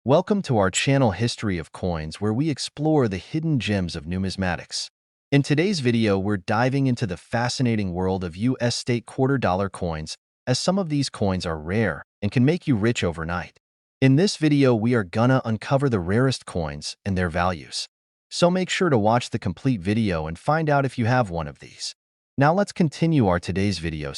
Welcome to our channel History of Coins, where we explore the hidden gems of numismatics. In today's video, we're diving into the fascinating world of U.S. state quarter dollar coins, as some of these coins are rare and can make you rich overnight. In this video, we are gonna uncover the rarest coins and their values. So make sure to watch the complete video and find out if you have one of these. Now let's continue our today's video.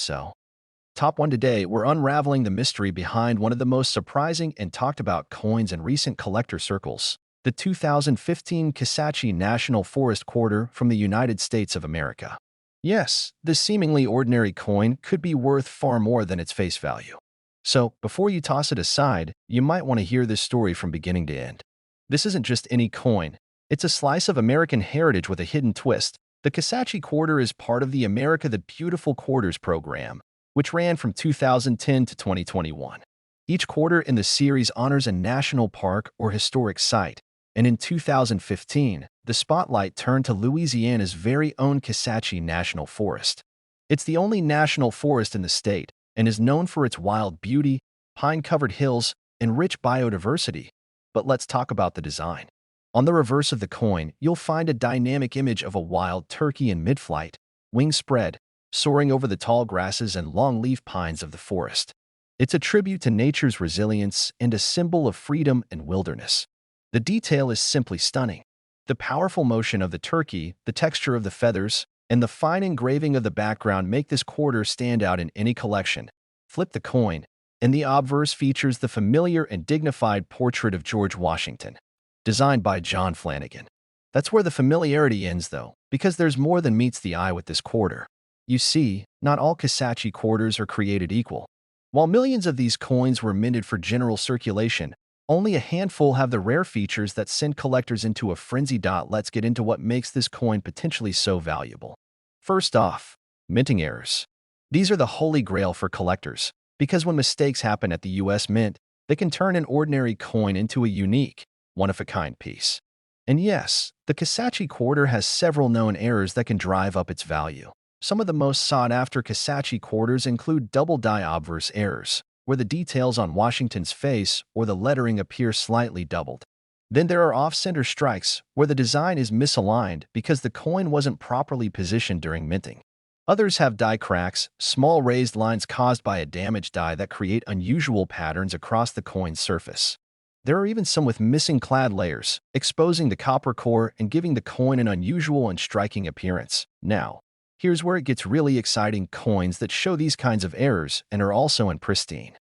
Top 1 today, we're unraveling the mystery behind one of the most surprising and talked about coins in recent collector circles, the 2015 Casachi National Forest Quarter from the United States of America. Yes, this seemingly ordinary coin could be worth far more than its face value. So, before you toss it aside, you might want to hear this story from beginning to end. This isn't just any coin, it's a slice of American heritage with a hidden twist. The Casachi Quarter is part of the America the Beautiful Quarters program, which ran from 2010 to 2021. Each quarter in the series honors a national park or historic site, and in 2015, the spotlight turned to Louisiana's very own Casachi National Forest. It's the only national forest in the state and is known for its wild beauty, pine-covered hills, and rich biodiversity. But let's talk about the design. On the reverse of the coin, you'll find a dynamic image of a wild turkey in mid-flight, wings spread, soaring over the tall grasses and long-leaf pines of the forest. It's a tribute to nature's resilience and a symbol of freedom and wilderness. The detail is simply stunning. The powerful motion of the turkey, the texture of the feathers, and the fine engraving of the background make this quarter stand out in any collection. Flip the coin, and the obverse features the familiar and dignified portrait of George Washington, designed by John Flanagan. That's where the familiarity ends, though, because there's more than meets the eye with this quarter. You see, not all Casachi quarters are created equal. While millions of these coins were minted for general circulation, only a handful have the rare features that send collectors into a frenzy. Let's get into what makes this coin potentially so valuable. First off, minting errors. These are the holy grail for collectors, because when mistakes happen at the U.S. Mint, they can turn an ordinary coin into a unique, one-of-a-kind piece. And yes, the Casachi Quarter has several known errors that can drive up its value. Some of the most sought-after Casachi quarters include double-die obverse errors, where the details on Washington's face or the lettering appear slightly doubled. Then there are off-center strikes, where the design is misaligned because the coin wasn't properly positioned during minting. Others have die cracks, small raised lines caused by a damaged die that create unusual patterns across the coin's surface. There are even some with missing clad layers, exposing the copper core and giving the coin an unusual and striking appearance. Now, here's where it gets really exciting: coins that show these kinds of errors and are also in pristine,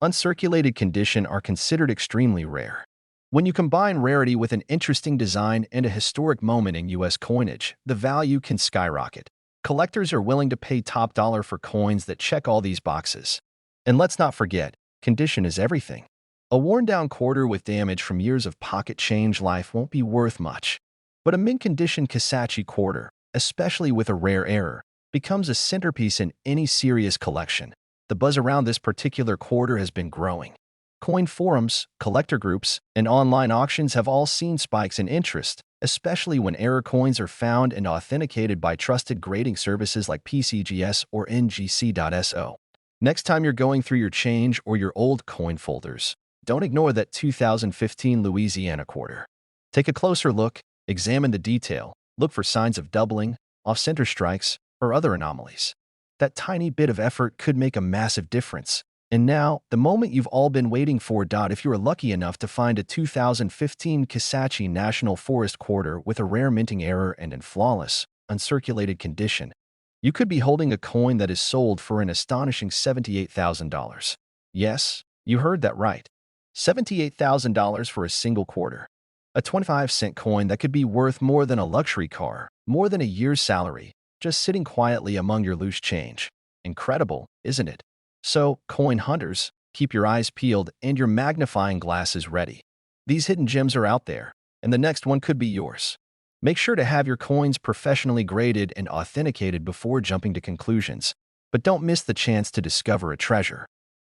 uncirculated condition are considered extremely rare. When you combine rarity with an interesting design and a historic moment in U.S. coinage, the value can skyrocket. Collectors are willing to pay top dollar for coins that check all these boxes. And let's not forget, condition is everything. A worn-down quarter with damage from years of pocket change life won't be worth much. But a mint-condition Casachi quarter, especially with a rare error, becomes a centerpiece in any serious collection. The buzz around this particular quarter has been growing. Coin forums, collector groups, and online auctions have all seen spikes in interest, especially when error coins are found and authenticated by trusted grading services like PCGS or NGC.so. Next time you're going through your change or your old coin folders, don't ignore that 2015 Louisiana quarter. Take a closer look, examine the detail, look for signs of doubling, off-center strikes, or other anomalies. That tiny bit of effort could make a massive difference. And now, the moment you've all been waiting for. If you are lucky enough to find a 2015 Casachi National Forest Quarter with a rare minting error and in flawless, uncirculated condition, you could be holding a coin that is sold for an astonishing $78,000. Yes, you heard that right. $78,000 for a single quarter. A 25-cent coin that could be worth more than a luxury car, more than a year's salary, just sitting quietly among your loose change. Incredible, isn't it? So, coin hunters, keep your eyes peeled and your magnifying glasses ready. These hidden gems are out there, and the next one could be yours. Make sure to have your coins professionally graded and authenticated before jumping to conclusions, but don't miss the chance to discover a treasure.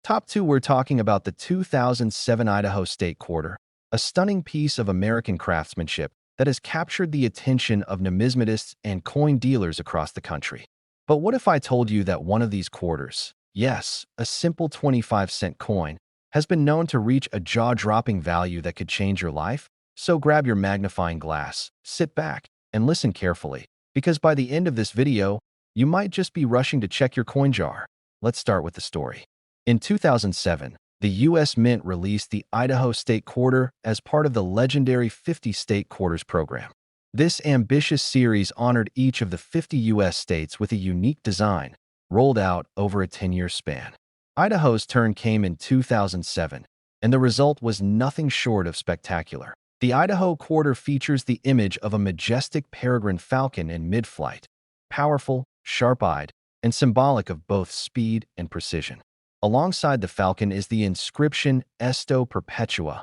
Top 2, we're talking about the 2007 Idaho State Quarter, a stunning piece of American craftsmanship that has captured the attention of numismatists and coin dealers across the country. But what if I told you that one of these quarters, yes, a simple 25-cent coin, has been known to reach a jaw-dropping value that could change your life. So grab your magnifying glass, sit back, and listen carefully, because by the end of this video, you might just be rushing to check your coin jar. Let's start with the story. In 2007, the U.S. Mint released the Idaho State Quarter as part of the legendary 50 State Quarters program. This ambitious series honored each of the 50 U.S. states with a unique design, rolled out over a 10-year span. Idaho's turn came in 2007, and the result was nothing short of spectacular. The Idaho Quarter features the image of a majestic peregrine falcon in mid-flight, powerful, sharp-eyed, and symbolic of both speed and precision. Alongside the falcon is the inscription Esto Perpetua,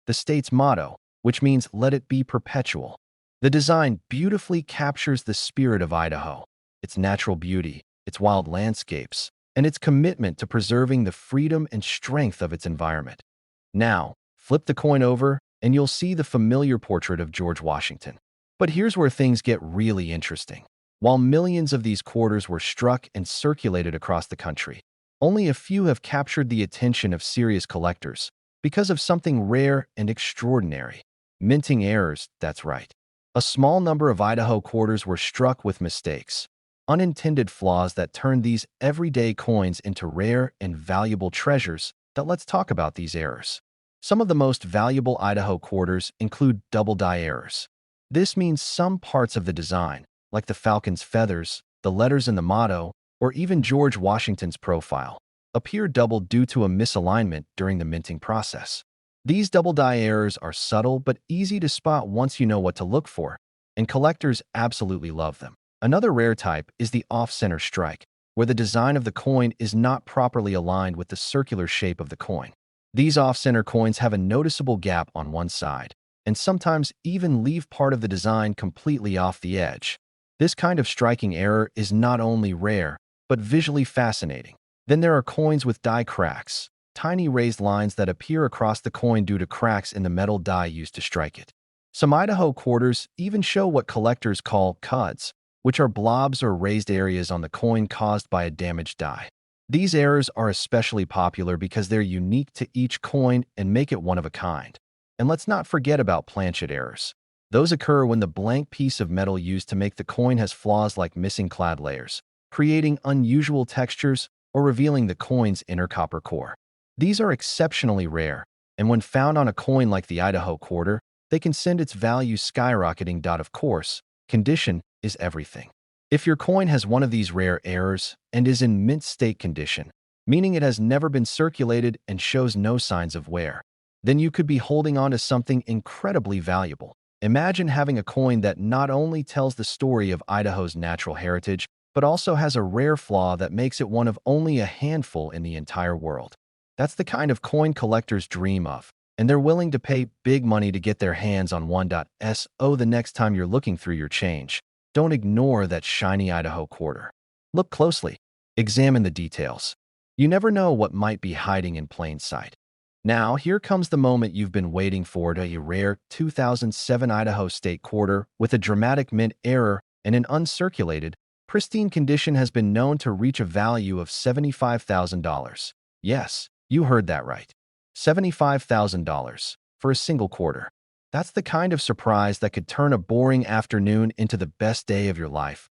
the state's motto, which means let it be perpetual. The design beautifully captures the spirit of Idaho, its natural beauty, its wild landscapes, and its commitment to preserving the freedom and strength of its environment. Now, flip the coin over, and you'll see the familiar portrait of George Washington. But here's where things get really interesting. While millions of these quarters were struck and circulated across the country, only a few have captured the attention of serious collectors because of something rare and extraordinary. Minting errors, that's right. A small number of Idaho quarters were struck with mistakes, unintended flaws that turned these everyday coins into rare and valuable treasures. Let's talk about these errors. Some of the most valuable Idaho quarters include double-die errors. This means some parts of the design, like the falcon's feathers, the letters in the motto, or even George Washington's profile, appear double due to a misalignment during the minting process. These double-die errors are subtle but easy to spot once you know what to look for, and collectors absolutely love them. Another rare type is the off-center strike, where the design of the coin is not properly aligned with the circular shape of the coin. These off-center coins have a noticeable gap on one side, and sometimes even leave part of the design completely off the edge. This kind of striking error is not only rare, but visually fascinating. Then there are coins with die cracks, tiny raised lines that appear across the coin due to cracks in the metal die used to strike it. Some Idaho quarters even show what collectors call cuds, which are blobs or raised areas on the coin caused by a damaged die. These errors are especially popular because they're unique to each coin and make it one of a kind. And let's not forget about planchet errors. Those occur when the blank piece of metal used to make the coin has flaws like missing clad layers, creating unusual textures, or revealing the coin's inner copper core. These are exceptionally rare, and when found on a coin like the Idaho Quarter, they can send its value skyrocketing. Of course, condition is everything. If your coin has one of these rare errors and is in mint state condition, meaning it has never been circulated and shows no signs of wear, then you could be holding on to something incredibly valuable. Imagine having a coin that not only tells the story of Idaho's natural heritage, but also has a rare flaw that makes it one of only a handful in the entire world. That's the kind of coin collectors dream of, and they're willing to pay big money to get their hands on one. So the next time you're looking through your change, don't ignore that shiny Idaho quarter. Look closely. Examine the details. You never know what might be hiding in plain sight. Now, here comes the moment you've been waiting for. A rare 2007 Idaho State Quarter with a dramatic mint error and an uncirculated, pristine condition has been known to reach a value of $75,000. Yes, you heard that right. $75,000 for a single quarter. That's the kind of surprise that could turn a boring afternoon into the best day of your life.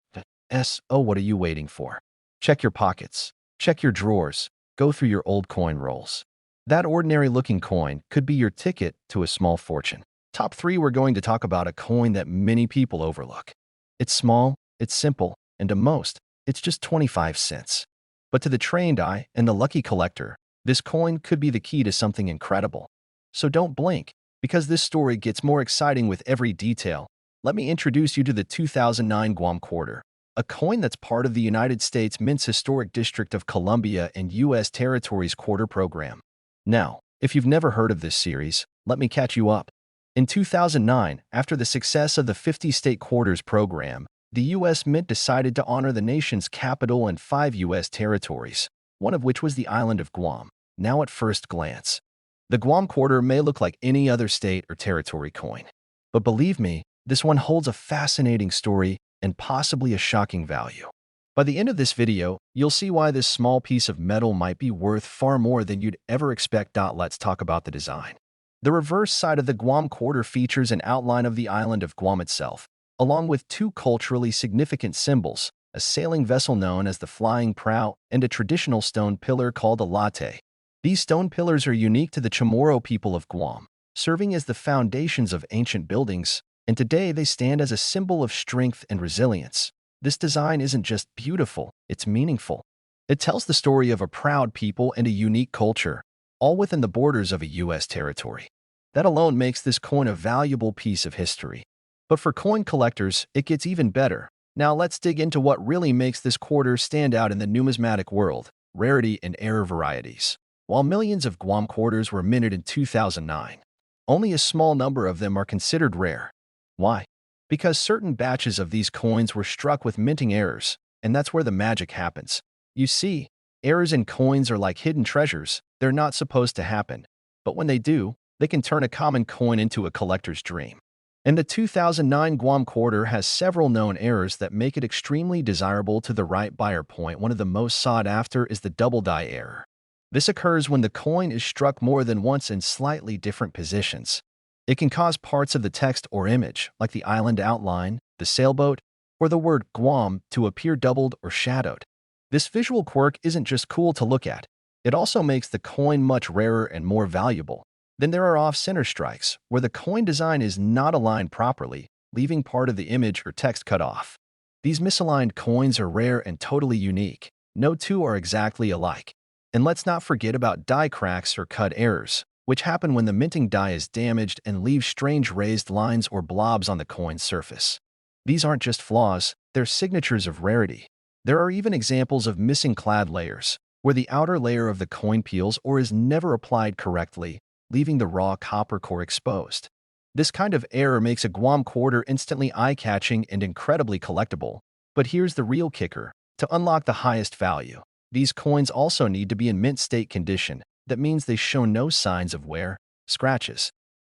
So what are you waiting for? Check your pockets. Check your drawers. Go through your old coin rolls. That ordinary-looking coin could be your ticket to a small fortune. Top 3, we're going to talk about a coin that many people overlook. It's small, it's simple, and to most, it's just 25 cents. But to the trained eye and the lucky collector, this coin could be the key to something incredible. So don't blink, because this story gets more exciting with every detail. Let me introduce you to the 2009 Guam Quarter, a coin that's part of the United States Mint's Historic District of Columbia and U.S. Territories Quarter program. Now, if you've never heard of this series, let me catch you up. In 2009, after the success of the 50 State Quarters program, the U.S. Mint decided to honor the nation's capital and 5 U.S. territories, one of which was the island of Guam. Now at first glance, the Guam Quarter may look like any other state or territory coin. But believe me, this one holds a fascinating story and possibly a shocking value. By the end of this video, you'll see why this small piece of metal might be worth far more than you'd ever expect. Let's talk about the design. The reverse side of the Guam Quarter features an outline of the island of Guam itself, along with two culturally significant symbols, a sailing vessel known as the Flying Prow and a traditional stone pillar called a latte. These stone pillars are unique to the Chamorro people of Guam, serving as the foundations of ancient buildings, and today they stand as a symbol of strength and resilience. This design isn't just beautiful, it's meaningful. It tells the story of a proud people and a unique culture, all within the borders of a U.S. territory. That alone makes this coin a valuable piece of history. But for coin collectors, it gets even better. Now let's dig into what really makes this quarter stand out in the numismatic world: rarity and error varieties. While millions of Guam quarters were minted in 2009, only a small number of them are considered rare. Why? Because certain batches of these coins were struck with minting errors, and that's where the magic happens. You see, errors in coins are like hidden treasures. They're not supposed to happen, but when they do, they can turn a common coin into a collector's dream. And the 2009 Guam Quarter has several known errors that make it extremely desirable to the right buyer. One of the most sought after is the double die error. This occurs when the coin is struck more than once in slightly different positions. It can cause parts of the text or image, like the island outline, the sailboat, or the word Guam, to appear doubled or shadowed. This visual quirk isn't just cool to look at, it also makes the coin much rarer and more valuable. Then there are off-center strikes, where the coin design is not aligned properly, leaving part of the image or text cut off. These misaligned coins are rare and totally unique. No two are exactly alike. And let's not forget about die cracks or cut errors, which happen when the minting die is damaged and leaves strange raised lines or blobs on the coin's surface. These aren't just flaws, they're signatures of rarity. There are even examples of missing clad layers, where the outer layer of the coin peels or is never applied correctly, leaving the raw copper core exposed. This kind of error makes a Guam Quarter instantly eye-catching and incredibly collectible. But here's the real kicker: to unlock the highest value, these coins also need to be in mint state condition. That means they show no signs of wear, scratches,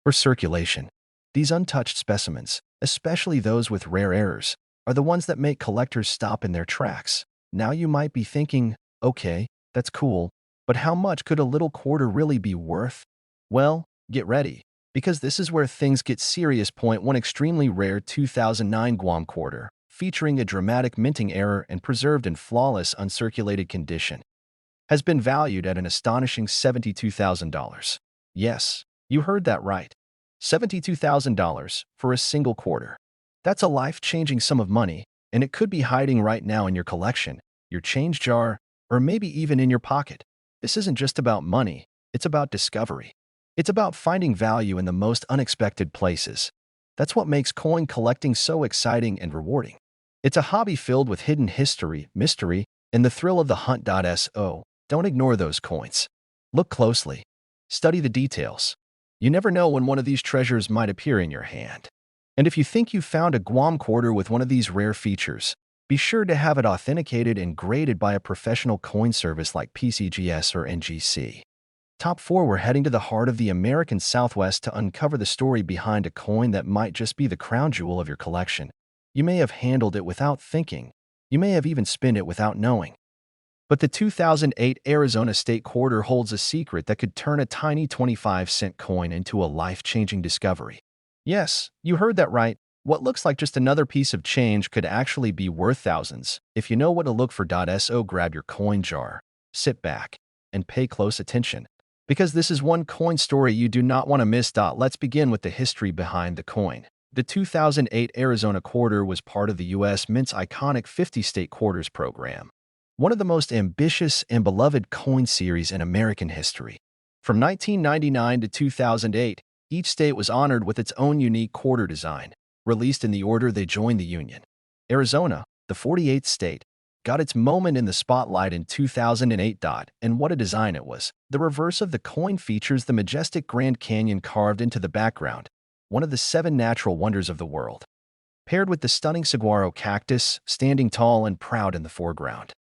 or circulation. These untouched specimens, especially those with rare errors, are the ones that make collectors stop in their tracks. Now you might be thinking, okay, that's cool, but how much could a little quarter really be worth? Well, get ready, because this is where things get serious. One extremely rare 2009 Guam Quarter, featuring a dramatic minting error and preserved in flawless uncirculated condition, has been valued at an astonishing $72,000. Yes, you heard that right. $72,000 for a single quarter. That's a life-changing sum of money, and it could be hiding right now in your collection, your change jar, or maybe even in your pocket. This isn't just about money, it's about discovery. It's about finding value in the most unexpected places. That's what makes coin collecting so exciting and rewarding. It's a hobby filled with hidden history, mystery, and the thrill of the hunt. Don't ignore those coins. Look closely. Study the details. You never know when one of these treasures might appear in your hand. And if you think you found a Guam Quarter with one of these rare features, be sure to have it authenticated and graded by a professional coin service like PCGS or NGC. Top 4. We're heading to the heart of the American Southwest to uncover the story behind a coin that might just be the crown jewel of your collection. You may have handled it without thinking. You may have even spent it without knowing. But the 2008 Arizona State Quarter holds a secret that could turn a tiny 25-cent coin into a life-changing discovery. Yes, you heard that right. What looks like just another piece of change could actually be worth thousands. If you know what to look for. Grab your coin jar, sit back, and pay close attention, because this is one coin story you do not want to miss. Let's begin with the history behind the coin. The 2008 Arizona Quarter was part of the U.S. Mint's iconic 50-state quarters program, one of the most ambitious and beloved coin series in American history. From 1999 to 2008, each state was honored with its own unique quarter design, released in the order they joined the Union. Arizona, the 48th state, got its moment in the spotlight in 2008. And what a design it was. The reverse of the coin features the majestic Grand Canyon carved into the background, one of the 7 natural wonders of the world, paired with the stunning saguaro cactus standing tall and proud in the foreground.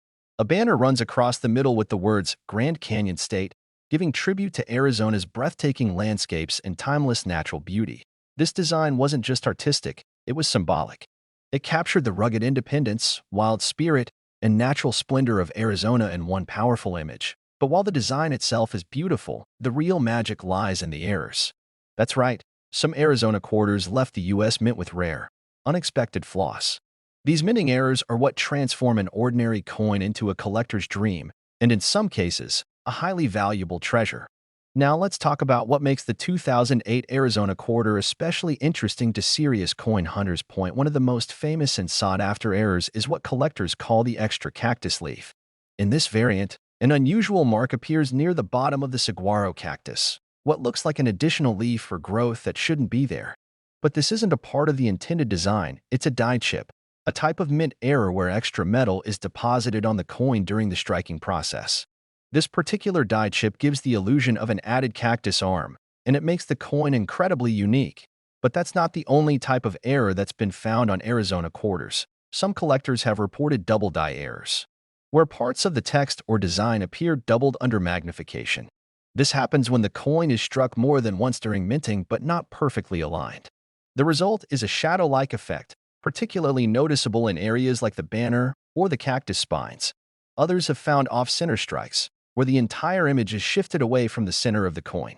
A banner runs across the middle with the words Grand Canyon State, giving tribute to Arizona's breathtaking landscapes and timeless natural beauty. This design wasn't just artistic, it was symbolic. It captured the rugged independence, wild spirit, and natural splendor of Arizona in one powerful image. But while the design itself is beautiful, the real magic lies in the errors. That's right, some Arizona quarters left the U.S. Mint with rare, unexpected flaws. These minting errors are what transform an ordinary coin into a collector's dream, and in some cases, a highly valuable treasure. Now let's talk about what makes the 2008 Arizona Quarter especially interesting to serious coin hunters. One of the most famous and sought-after errors is what collectors call the extra cactus leaf. In this variant, an unusual mark appears near the bottom of the saguaro cactus, what looks like an additional leaf for growth that shouldn't be there. But this isn't a part of the intended design, it's a die chip, a type of mint error where extra metal is deposited on the coin during the striking process. This particular die chip gives the illusion of an added cactus arm, and it makes the coin incredibly unique. But that's not the only type of error that's been found on Arizona quarters. Some collectors have reported double die errors, where parts of the text or design appear doubled under magnification. This happens when the coin is struck more than once during minting but not perfectly aligned. The result is a shadow-like effect, particularly noticeable in areas like the banner or the cactus spines. Others have found off-center strikes, where the entire image is shifted away from the center of the coin.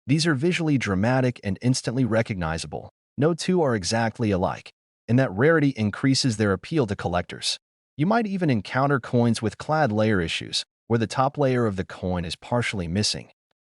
These are visually dramatic and instantly recognizable. No two are exactly alike, and that rarity increases their appeal to collectors. You might even encounter coins with clad layer issues, where the top layer of the coin is partially missing,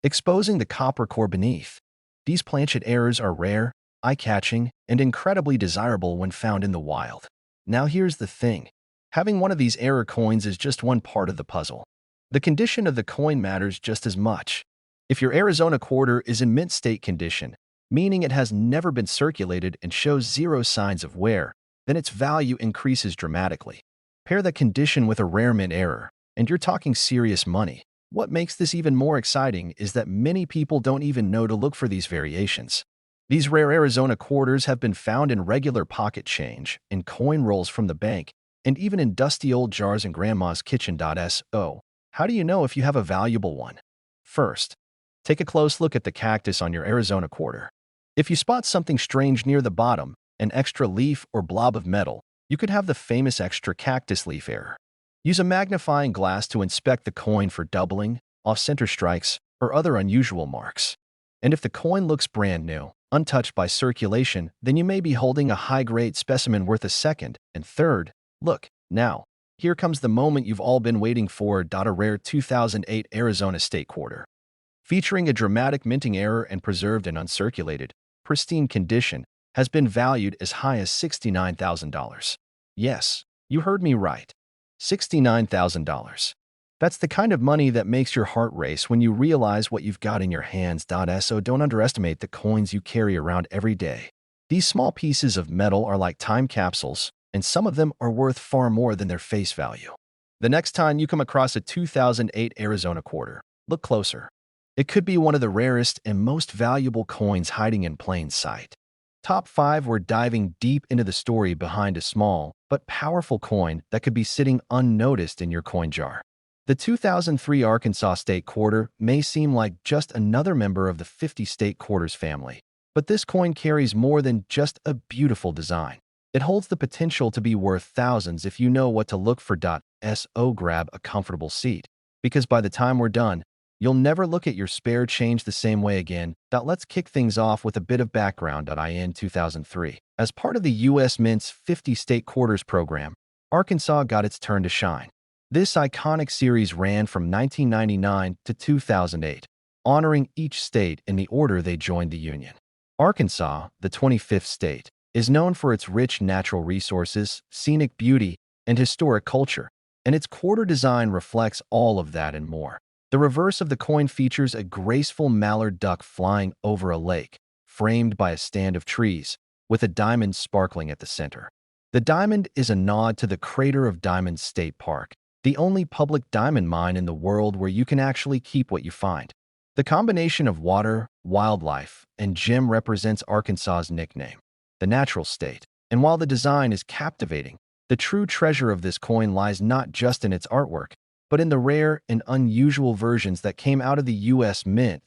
exposing the copper core beneath. These planchet errors are rare, eye-catching, and incredibly desirable when found in the wild. Now here's the thing. Having one of these error coins is just one part of the puzzle. The condition of the coin matters just as much. If your Arizona quarter is in mint state condition, meaning it has never been circulated and shows zero signs of wear, then its value increases dramatically. Pair that condition with a rare mint error, and you're talking serious money. What makes this even more exciting is that many people don't even know to look for these variations. These rare Arizona quarters have been found in regular pocket change, in coin rolls from the bank, and even in dusty old jars in grandma's kitchen. So, how do you know if you have a valuable one? First, take a close look at the cactus on your Arizona quarter. If you spot something strange near the bottom, an extra leaf or blob of metal, you could have the famous extra cactus leaf error. Use a magnifying glass to inspect the coin for doubling, off-center strikes, or other unusual marks. And if the coin looks brand new, untouched by circulation, then you may be holding a high-grade specimen worth a second. And third, look, now, here comes the moment you've all been waiting for. A rare 2008 Arizona State Quarter, featuring a dramatic minting error and preserved in uncirculated, pristine condition, has been valued as high as $69,000. Yes, you heard me right. $69,000. That's the kind of money that makes your heart race when you realize what you've got in your hands. So don't underestimate the coins you carry around every day. These small pieces of metal are like time capsules, and some of them are worth far more than their face value. The next time you come across a 2008 Arizona quarter, look closer. It could be one of the rarest and most valuable coins hiding in plain sight. Top 5, we're diving deep into the story behind a small but powerful coin that could be sitting unnoticed in your coin jar. The 2003 Arkansas State Quarter may seem like just another member of the 50 State Quarters family, but this coin carries more than just a beautiful design. It holds the potential to be worth thousands if you know what to look for. So grab a comfortable seat, because by the time we're done, you'll never look at your spare change the same way again. Let's kick things off with a bit of background. In 2003, as part of the U.S. Mint's 50 State Quarters program, Arkansas got its turn to shine. This iconic series ran from 1999 to 2008, honoring each state in the order they joined the Union. Arkansas, the 25th state, is known for its rich natural resources, scenic beauty, and historic culture, and its quarter design reflects all of that and more. The reverse of the coin features a graceful mallard duck flying over a lake, framed by a stand of trees, with a diamond sparkling at the center. The diamond is a nod to the crater of Diamond State Park, the only public diamond mine in the world where you can actually keep what you find. The combination of water, wildlife, and gem represents Arkansas's nickname, the natural state. And while the design is captivating, the true treasure of this coin lies not just in its artwork, but in the rare and unusual versions that came out of the U.S. Mint.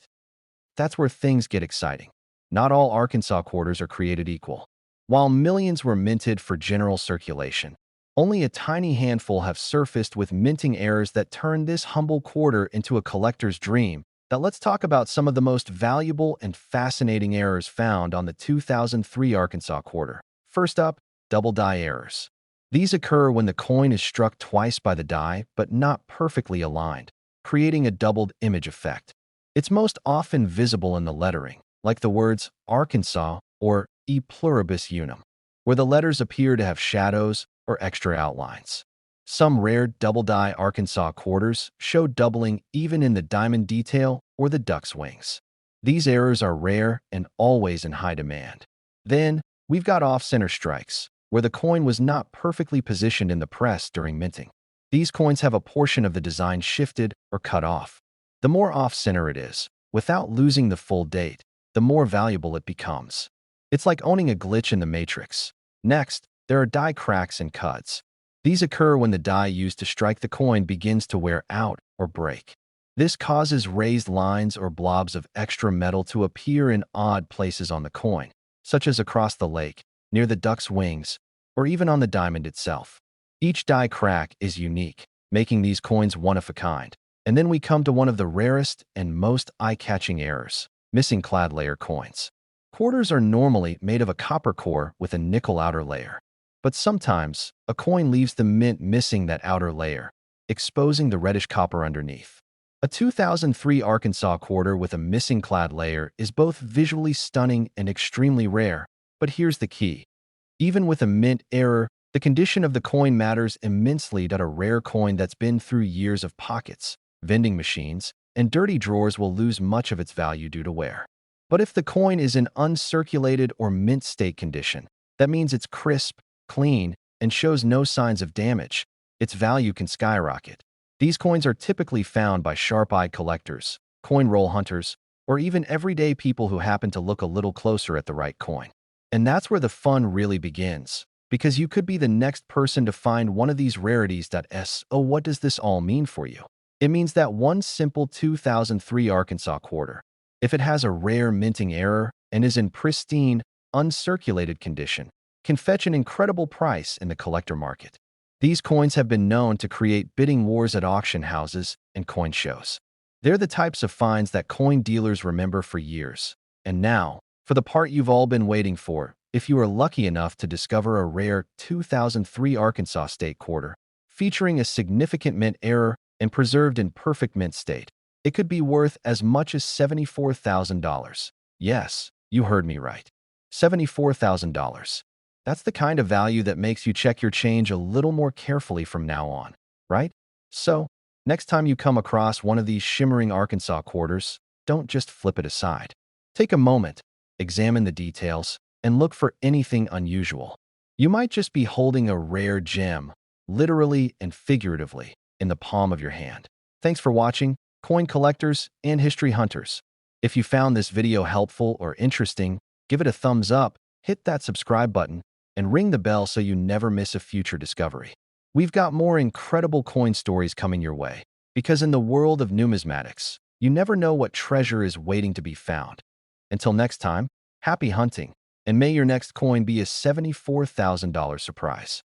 That's where things get exciting. Not all Arkansas quarters are created equal. While millions were minted for general circulation, Only a tiny handful have surfaced with minting errors that turn this humble quarter into a collector's dream. Now let's talk about some of the most valuable and fascinating errors found on the 2003 Arkansas quarter. First up, double die errors. These occur when the coin is struck twice by the die but not perfectly aligned, creating a doubled image effect. It's most often visible in the lettering, like the words Arkansas or E pluribus unum, where the letters appear to have shadows or extra outlines. Some rare double-die Arkansas quarters show doubling even in the diamond detail or the duck's wings. These errors are rare and always in high demand. Then, we've got off-center strikes, where the coin was not perfectly positioned in the press during minting. These coins have a portion of the design shifted or cut off. The more off-center it is, without losing the full date, the more valuable it becomes. It's like owning a glitch in the matrix. Next, there are die cracks and cuts. These occur when the die used to strike the coin begins to wear out or break. This causes raised lines or blobs of extra metal to appear in odd places on the coin, such as across the lake, near the duck's wings, or even on the diamond itself. Each die crack is unique, making these coins one of a kind. And then we come to one of the rarest and most eye-catching errors: missing clad layer coins. Quarters are normally made of a copper core with a nickel outer layer. But sometimes, a coin leaves the mint missing that outer layer, exposing the reddish copper underneath. A 2003 Arkansas quarter with a missing clad layer is both visually stunning and extremely rare. But here's the key. Even with a mint error, the condition of the coin matters immensely. A rare coin that's been through years of pockets, vending machines, and dirty drawers will lose much of its value due to wear. But if the coin is in uncirculated or mint state condition, that means it's crisp, clean, and shows no signs of damage, its value can skyrocket. These coins are typically found by sharp-eyed collectors, coin roll hunters, or even everyday people who happen to look a little closer at the right coin. And that's where the fun really begins, because you could be the next person to find one of these rarities. So what does this all mean for you? It means that one simple 2003 Arkansas quarter, if it has a rare minting error and is in pristine, uncirculated condition, can fetch an incredible price in the collector market. These coins have been known to create bidding wars at auction houses and coin shows. They're the types of finds that coin dealers remember for years. And now, for the part you've all been waiting for, if you are lucky enough to discover a rare 2003 Arkansas state quarter, featuring a significant mint error and preserved in perfect mint state, it could be worth as much as $74,000. Yes, you heard me right. $74,000. That's the kind of value that makes you check your change a little more carefully from now on, right? So, next time you come across one of these shimmering Arkansas quarters, don't just flip it aside. Take a moment, examine the details, and look for anything unusual. You might just be holding a rare gem, literally and figuratively, in the palm of your hand. Thanks for watching, coin collectors and history hunters. If you found this video helpful or interesting, give it a thumbs up, hit that subscribe button, and ring the bell so you never miss a future discovery. We've got more incredible coin stories coming your way, because in the world of numismatics, you never know what treasure is waiting to be found. Until next time, happy hunting, and may your next coin be a $74,000 surprise.